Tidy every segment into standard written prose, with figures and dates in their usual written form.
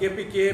KPK,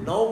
9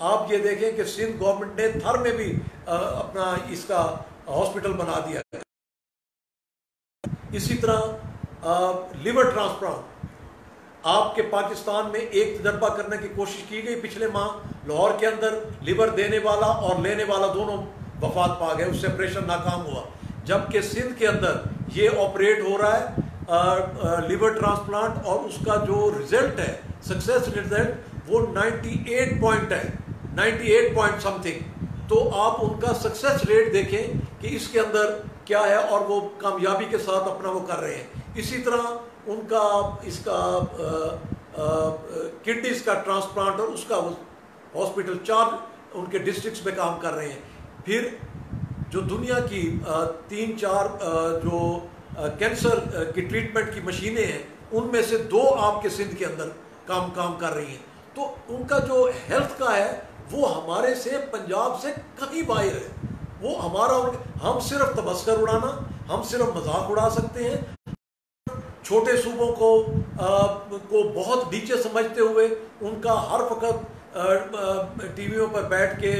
آپ یہ دیکھیں کہ سندھ گورنمنٹ نے تھر میں بھی اپنا اس کا ہاسپٹل بنا دیا ہے. اسی طرح لیور ٹرانسپلانٹ آپ کے پاکستان میں ایک تجربہ کرنے کی کوشش کی گئی پچھلے ماہ لاہور کے اندر. لیور دینے والا اور لینے والا دونوں وفات پا گئے, اس سے آپریشن ناکام ہوا. جبکہ سندھ کے اندر یہ آپریٹ ہو رہا ہے لیور ٹرانسپلانٹ, اور اس کا جو رزلٹ ہے سکسیس رزلٹ وہ 98 پوائنٹ ہے, 98 پوائنٹ سم تھنگ. تو آپ ان کا سکسیس ریٹ دیکھیں کہ اس کے اندر کیا ہے, اور وہ کامیابی کے ساتھ اپنا وہ کر رہے ہیں. اسی طرح ان کا اس کا کڈنیز کا ٹرانسپلانٹ اور اس کا ہاسپٹل 4 ان کے ڈسٹرکٹس میں کام کر رہے ہیں. پھر جو دنیا کی 3-4 جو کینسر کی ٹریٹمنٹ کی مشینیں ہیں ان میں سے 2 آپ کے سندھ کے اندر کام کر رہی ہیں. تو ان کا جو ہیلتھ کا ہے وہ ہمارے سے پنجاب سے کہیں باہر ہے. وہ ہم صرف تبصرہ اڑانا, ہم صرف مذاق اڑا سکتے ہیں. چھوٹے صوبوں کو بہت نیچے سمجھتے ہوئے ان کا ہر وقت ٹی ویوں پر بیٹھ کے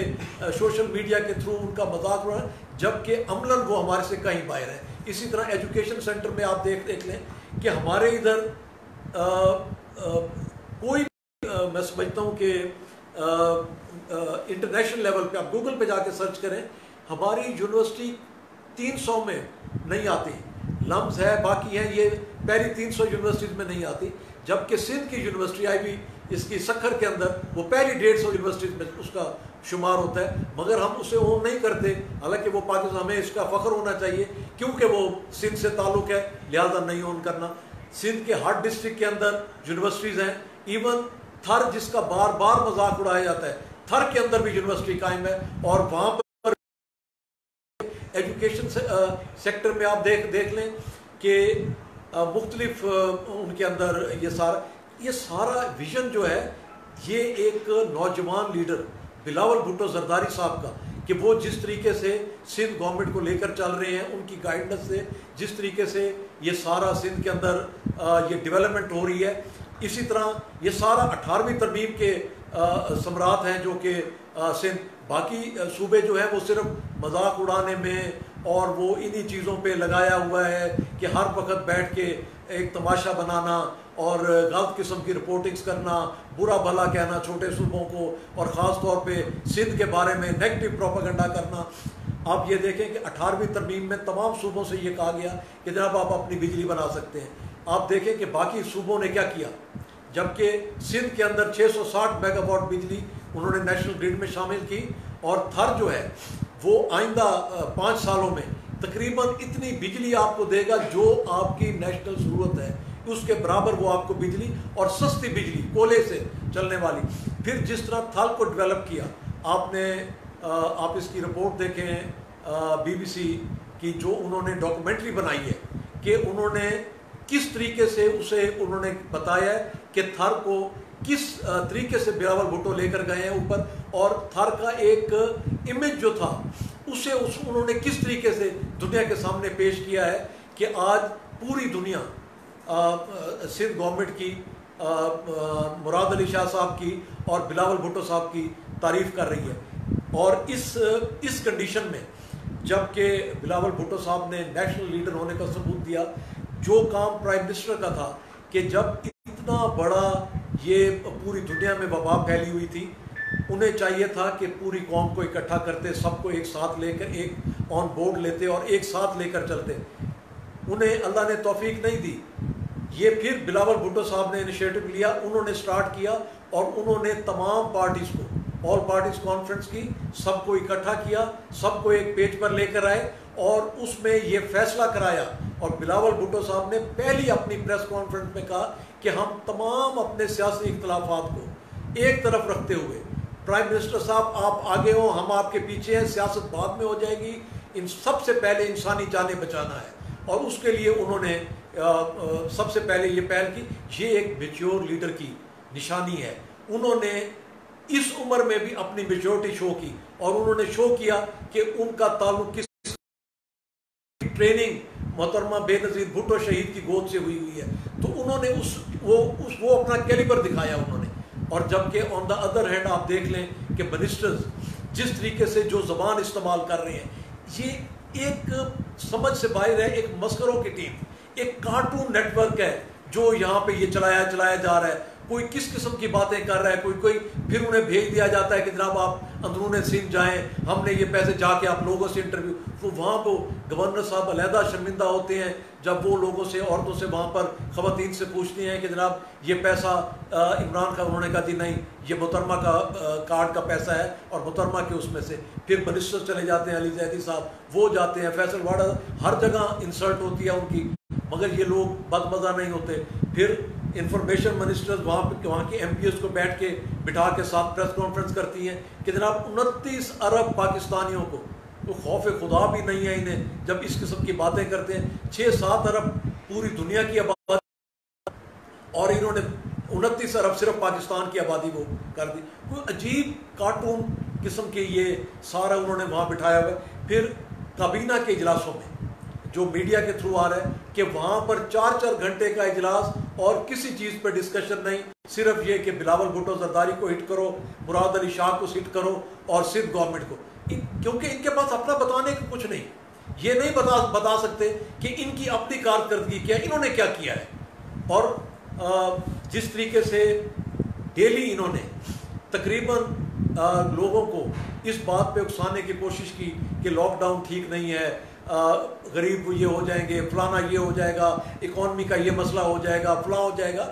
سوشل میڈیا کے تھرو ان کا مذاق اڑانا, جبکہ عملاً وہ ہمارے سے کہیں باہر ہے. اسی طرح ایجوکیشن سینٹر میں آپ دیکھ لیں کہ ہمارے ادھر کوئی میں سمجھتا ہوں کہ انٹرنیشنل لیول پہ آپ گوگل پہ جا کے سرچ کریں, ہماری یونیورسٹی 300 میں نہیں آتی. لمز ہے باقی ہیں, یہ پہلی 300 یونیورسٹیز میں نہیں آتی. جبکہ سندھ کی یونیورسٹی آئی بھی اس کی سکھر کے اندر وہ پہلی 150 یونیورسٹیز میں اس کا شمار ہوتا ہے, مگر ہم اسے اون نہیں کرتے. حالانکہ وہ پاکستان, ہمیں اس کا فخر ہونا چاہیے کیونکہ وہ سندھ سے تعلق ہے, لہذا نہیں اون کرنا. سندھ کے ہر ڈسٹرکٹ کے اندر یونیورسٹیز ہیں. ایون تھر جس کا بار بار مذاق اڑایا جاتا ہے, تھر کے اندر بھی یونیورسٹی قائم ہے. اور وہاں پر ایجوکیشن سیکٹر میں آپ دیکھ لیں کہ مختلف ان کے اندر یہ سارا ویژن جو ہے یہ ایک نوجوان لیڈر بلاول بھٹو زرداری صاحب کا, کہ وہ جس طریقے سے سندھ گورنمنٹ کو لے کر چل رہے ہیں, ان کی گائیڈنس سے جس طریقے سے یہ سارا سندھ کے اندر یہ ڈیولپمنٹ ہو رہی ہے. اسی طرح یہ سارا 18ویں ترمیم کے ثمرات ہیں جو کہ سندھ, باقی صوبے جو ہیں وہ صرف مذاق اڑانے میں اور وہ انہی چیزوں پہ لگایا ہوا ہے کہ ہر وقت بیٹھ کے ایک تماشا بنانا اور غلط قسم کی رپورٹنگز کرنا, برا بھلا کہنا چھوٹے صوبوں کو, اور خاص طور پہ سندھ کے بارے میں نیگیٹو پروپیگنڈا کرنا. آپ یہ دیکھیں کہ 18ویں ترمیم میں تمام صوبوں سے یہ کہا گیا کہ جناب آپ اپنی بجلی بنا سکتے ہیں. آپ دیکھیں کہ باقی صوبوں نے کیا کیا, جبکہ سندھ کے اندر 660 میگا واٹ بجلی انہوں نے نیشنل گریڈ میں شامل کی, اور تھر جو ہے وہ آئندہ 5 سالوں میں تقریباً اتنی بجلی آپ کو دے گا جو آپ کی نیشنل ضرورت ہے, اس کے برابر وہ آپ کو بجلی, اور سستی بجلی کولے سے چلنے والی. پھر جس طرح تھل کو ڈیولپ کیا آپ اس کی رپورٹ دیکھیں BBC کی, جو انہوں نے ڈاکومنٹری بنائی ہے کہ انہوں نے کس طریقے سے اسے انہوں نے بتایا ہے کہ تھر کو کس طریقے سے بلاول بھٹو لے کر گئے ہیں اوپر, اور تھر کا ایک امیج جو تھا اسے انہوں نے کس طریقے سے دنیا کے سامنے پیش کیا ہے کہ آج پوری دنیا سندھ گورنمنٹ کی, مراد علی شاہ صاحب کی اور بلاول بھٹو صاحب کی تعریف کر رہی ہے. اور اس کنڈیشن میں جب کہ بلاول بھٹو صاحب نے نیشنل لیڈر ہونے کا ثبوت دیا, جو کام پرائم منسٹر کا تھا کہ جب اتنا بڑا یہ پوری دنیا میں وبا پھیلی ہوئی تھی, انہیں چاہیے تھا کہ پوری قوم کو اکٹھا کرتے, سب کو ایک ساتھ لے کر ایک آن بورڈ لیتے اور ایک ساتھ لے کر چلتے. انہیں اللہ نے توفیق نہیں دی. یہ پھر بلاول بھٹو صاحب نے انیشیٹو لیا, انہوں نے سٹارٹ کیا, اور انہوں نے تمام پارٹیز کو, آل پارٹیز کانفرنس کی, سب کو اکٹھا کیا, سب کو ایک پیج پر لے کر آئے, اور اس میں یہ فیصلہ کرایا. اور بلاول بھٹو صاحب نے پہلی اپنی پریس کانفرنس میں کہا کہ ہم تمام اپنے سیاسی اختلافات کو ایک طرف رکھتے ہوئے, پرائم منسٹر صاحب آپ آگے ہوں, ہم آپ کے پیچھے ہیں, سیاست بعد میں ہو جائے گی, ان سب سے پہلے انسانی جانیں بچانا ہے. اور اس کے لیے انہوں نے سب سے پہلے یہ پہل کی. یہ ایک میچور لیڈر کی نشانی ہے. انہوں نے اس عمر میں بھی اپنی میچورٹی شو کی, اور انہوں نے شو کیا کہ ان کا تعلق کس ٹریننگ محترمہ بے نظیر بھٹو شہید کی گود سے ہوئی ہے. تو انہوں نے وہ اپنا کیلیبر دکھایا. انہوں نے اور جبکہ آن دا ادر ہینڈ آپ دیکھ لیں کہ منسٹرز جس طریقے سے جو زبان استعمال کر رہے ہیں، یہ ایک سمجھ سے باہر ہے، ایک مسخروں کی ٹیم، ایک کارٹون نیٹ ورک ہے جو یہاں پہ یہ چلایا جا رہا ہے. کوئی کس قسم کی باتیں کر رہا ہے، کوئی پھر انہیں بھیج دیا جاتا ہے کہ جناب آپ اندرون سندھ جائیں، ہم نے یہ پیسے جا کے آپ لوگوں سے انٹرویو. تو وہاں پہ گورنر صاحب علیحدہ شرمندہ ہوتے ہیں جب وہ لوگوں سے، عورتوں سے وہاں پر خواتین سے پوچھتے ہیں کہ جناب یہ پیسہ عمران خان، انہوں نے کہا جی نہیں یہ محترمہ کا کارڈ کا پیسہ ہے اور محترمہ کے اس میں سے. پھر منسٹر چلے جاتے ہیں، علی زیدی صاحب وہ جاتے ہیں، فیصل واڈا، ہر جگہ انسلٹ ہوتی ہے ان کی، مگر یہ لوگ بد مزہ نہیں ہوتے. پھر انفارمیشن منسٹرز وہاں کے ایم پی ایس کو بٹھا کے ساتھ پریس کانفرنس کرتی ہیں کہ جناب 29 ارب پاکستانیوں کو، تو خوف خدا بھی نہیں ہے انہیں جب اس قسم کی باتیں کرتے ہیں. 6-7 ارب پوری دنیا کی آبادی اور انہوں نے 29 ارب صرف پاکستان کی آبادی وہ کر دی. کوئی عجیب کارٹون قسم کے یہ سارا انہوں نے وہاں بٹھایا ہوا ہے. پھر کابینہ کے اجلاسوں میں جو میڈیا کے تھرو آ رہا ہے کہ وہاں پر 4 گھنٹے کا اجلاس اور کسی چیز پہ ڈسکشن نہیں، صرف یہ کہ بلاول بھٹو زرداری کو ہٹ کرو، مراد علی شاہ کو ہٹ کرو اور سندھ گورنمنٹ کو، کیونکہ ان کے پاس اپنا بتانے کا کچھ نہیں. یہ نہیں بتا سکتے کہ ان کی اپنی کارکردگی کیا ہے، انہوں نے کیا کیا ہے. اور جس طریقے سے ڈیلی انہوں نے تقریباً لوگوں کو اس بات پہ اکسانے کی کوشش کی کہ لاک ڈاؤن ٹھیک نہیں ہے، غریب یہ ہو جائیں گے، فلانا یہ ہو جائے گا، اکانومی کا یہ مسئلہ ہو جائے گا، فلاں ہو جائے گا.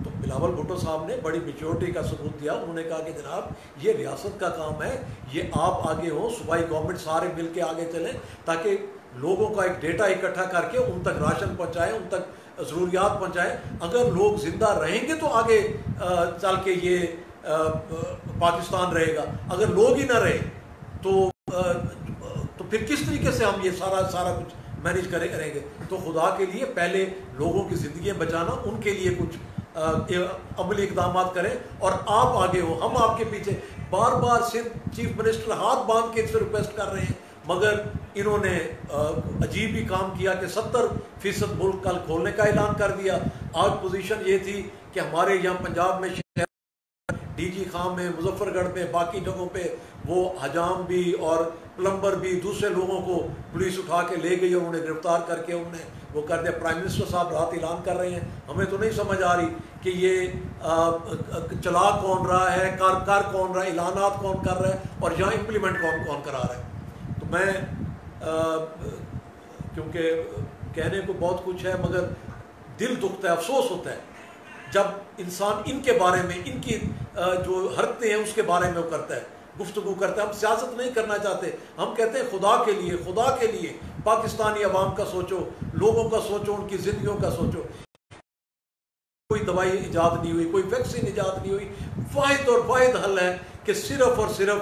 تو بلاول بھٹو صاحب نے بڑی میچورٹی کا ثبوت دیا. انہوں نے کہا کہ جناب یہ ریاست کا کام ہے، یہ آپ آگے ہوں، صوبائی گورنمنٹ سارے مل کے آگے چلیں تاکہ لوگوں کا ایک ڈیٹا اکٹھا کر کے ان تک راشن پہنچائیں، ان تک ضروریات پہنچائیں. اگر لوگ زندہ رہیں گے تو آگے چل کے یہ پاکستان رہے گا. اگر لوگ ہی نہ رہے تو پھر کس طریقے سے ہم یہ سارا کچھ مینیج کریں گے. تو خدا کے لیے پہلے لوگوں کی زندگیاں بچانا، ان کے لیے کچھ عملی اقدامات کریں اور آپ آگے ہو، ہم آپ کے پیچھے. بار بار صرف چیف منسٹر ہاتھ باندھ کے ان سے ریکویسٹ کر رہے ہیں، مگر انہوں نے عجیب ہی کام کیا کہ 70% ملک کل کھولنے کا اعلان کر دیا. آج پوزیشن یہ تھی کہ ہمارے یہاں پنجاب میں ڈی جی خان میں، مظفر گڑھ میں، باقی جگہوں پہ وہ حجام بھی اور پلمبر بھی دوسرے لوگوں کو پولیس اٹھا کے لے گئی اور انہیں گرفتار کر کے انہوں نے وہ کر دیا. پرائم منسٹر صاحب رات اعلان کر رہے ہیں، ہمیں تو نہیں سمجھ آ رہی کہ یہ چلا کون رہا ہے، کر کون رہا ہے، اعلانات کون کر رہا ہے اور یہاں امپلیمنٹ کون کرا رہا ہے. تو میں کیونکہ کہنے کو بہت کچھ ہے مگر دل دکھتا ہے، افسوس ہوتا ہے جب انسان ان کے بارے میں، ان کی جو حرکتیں ہیں اس کے بارے میں وہ کرتا ہے، گفتگو کرتا ہے. ہم سیاست نہیں کرنا چاہتے، ہم کہتے ہیں خدا کے لیے پاکستانی عوام کا سوچو، لوگوں کا سوچو، ان کی زندگیوں کا سوچو. کوئی دوائی ایجاد نہیں ہوئی، کوئی ویکسین ایجاد نہیں ہوئی. واحد اور واحد حل ہے کہ صرف اور صرف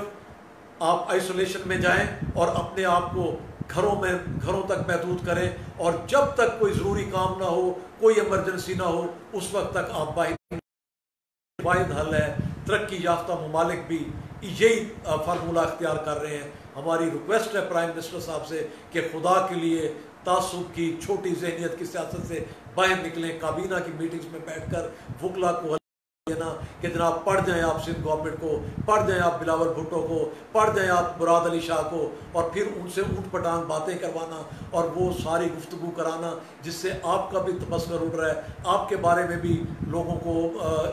آپ آئسولیشن میں جائیں اور اپنے آپ کو گھروں تک محدود کریں، اور جب تک کوئی ضروری کام نہ ہو، کوئی ایمرجنسی نہ ہو، اس وقت تک آپ واحد حل ہے. ترقی یافتہ ممالک بھی یہی فارمولہ اختیار کر رہے ہیں. ہماری ریکویسٹ ہے پرائم منسٹر صاحب سے کہ خدا کے لیے تعصب کی چھوٹی ذہنیت کی سیاست سے باہر نکلیں. کابینہ کی میٹنگز میں بیٹھ کر وکلا کو دینا کہ جناب پڑھ جائیں آپ سندھ گورنمنٹ کو، پڑھ جائیں آپ بلاول بھٹو کو، پڑھ جائیں آپ مراد علی شاہ کو، اور پھر ان سے اونٹ پٹانگ باتیں کروانا اور وہ ساری گفتگو کرانا جس سے آپ کا بھی تبصرہ اڑ رہا ہے، آپ کے بارے میں بھی لوگوں کو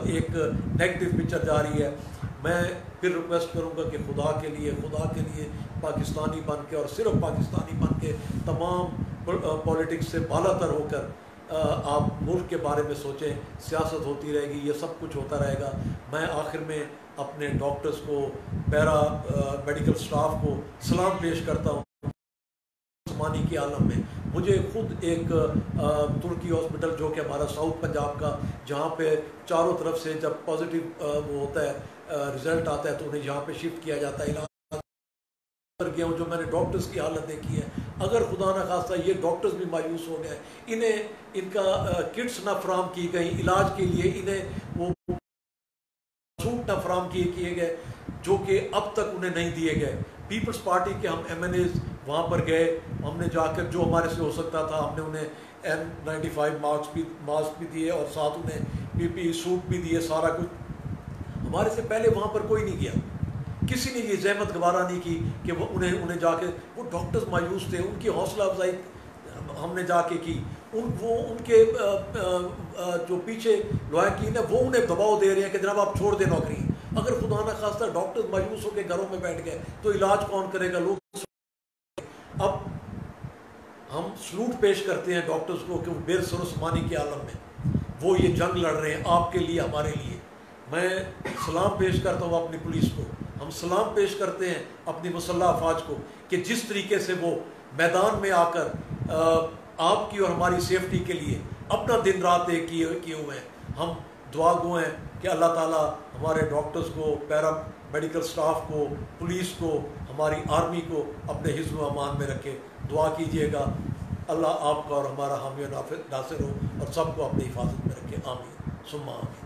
ایک نیگیٹو پکچر جا رہی ہے. میں پھر ریکویسٹ کروں گا کہ خدا کے لیے پاکستانی بن کے اور صرف پاکستانی بن کے تمام پولیٹکس سے بالا تر ہو کر آپ ملک کے بارے میں سوچیں. سیاست ہوتی رہے گی، یہ سب کچھ ہوتا رہے گا. میں آخر میں اپنے ڈاکٹرز کو، پیرا میڈیکل سٹاف کو سلام پیش کرتا ہوں. عثمانی کے عالم میں مجھے خود ایک ترکی ہاسپٹل جو کہ ہمارا ساؤتھ پنجاب کا، جہاں پہ چاروں طرف سے جب پازیٹیو وہ ہوتا ہے رزلٹ آتا ہے تو انہیں یہاں پہ شفٹ کیا جاتا ہے. گیا ہوں جو میں نے ڈاکٹرز کی حالت دیکھی ہے. اگر خدا نہ خواستہ یہ ڈاکٹرز بھی مایوس ہو گئے، انہیں ان کا کٹس نہ فراہم کی گئی علاج کے لیے، انہیں وہ سوٹ نہ فراہم کیے گئے جو کہ اب تک انہیں نہیں دیے گئے. پیپلز پارٹی کے ہم ایم این ایز وہاں پر گئے، ہم نے جا کر جو ہمارے سے ہو سکتا تھا ہم نے انہیں N95 ماسک بھی دیے اور ساتھ انہیں PPE سوٹ بھی دیے. سارا کچھ ہمارے سے پہلے وہاں پر کوئی نہیں گیا، کسی نے یہ زحمت گوارا نہیں کی کہ وہ انہیں جا کے، وہ ڈاکٹرز مایوس تھے، ان کی حوصلہ افزائی ہم نے جا کے کی، ان کے جو پیچھے لوائقین ہیں وہ انہیں دباؤ دے رہے ہیں کہ جناب آپ چھوڑ دیں نوکری. اگر خدا نہ خواستہ ڈاکٹرز مایوس ہو کے گھروں میں بیٹھ گئے تو علاج کون کرے گا؟ لوگ اب ہم سلوٹ پیش کرتے ہیں ڈاکٹرز کو کہ وہ بے سروسمانی کے عالم میں وہ یہ جنگ لڑ رہے ہیں آپ کے لیے، ہمارے لیے. میں سلام پیش کرتا ہوں اپنی پولیس کو، ہم سلام پیش کرتے ہیں اپنی مسلح افواج کو کہ جس طریقے سے وہ میدان میں آ کر آپ کی اور ہماری سیفٹی کے لیے اپنا دن رات ایک کیے ہوئے ہیں. ہم دعا گو ہیں کہ اللہ تعالیٰ ہمارے ڈاکٹرز کو، پیرا میڈیکل سٹاف کو، پولیس کو، ہماری آرمی کو اپنے حفظ و امان میں رکھے. دعا کیجیے گا اللہ آپ کا اور ہمارا حامی و ناصر ہو اور سب کو اپنی حفاظت میں رکھے. آمین ثم آمین.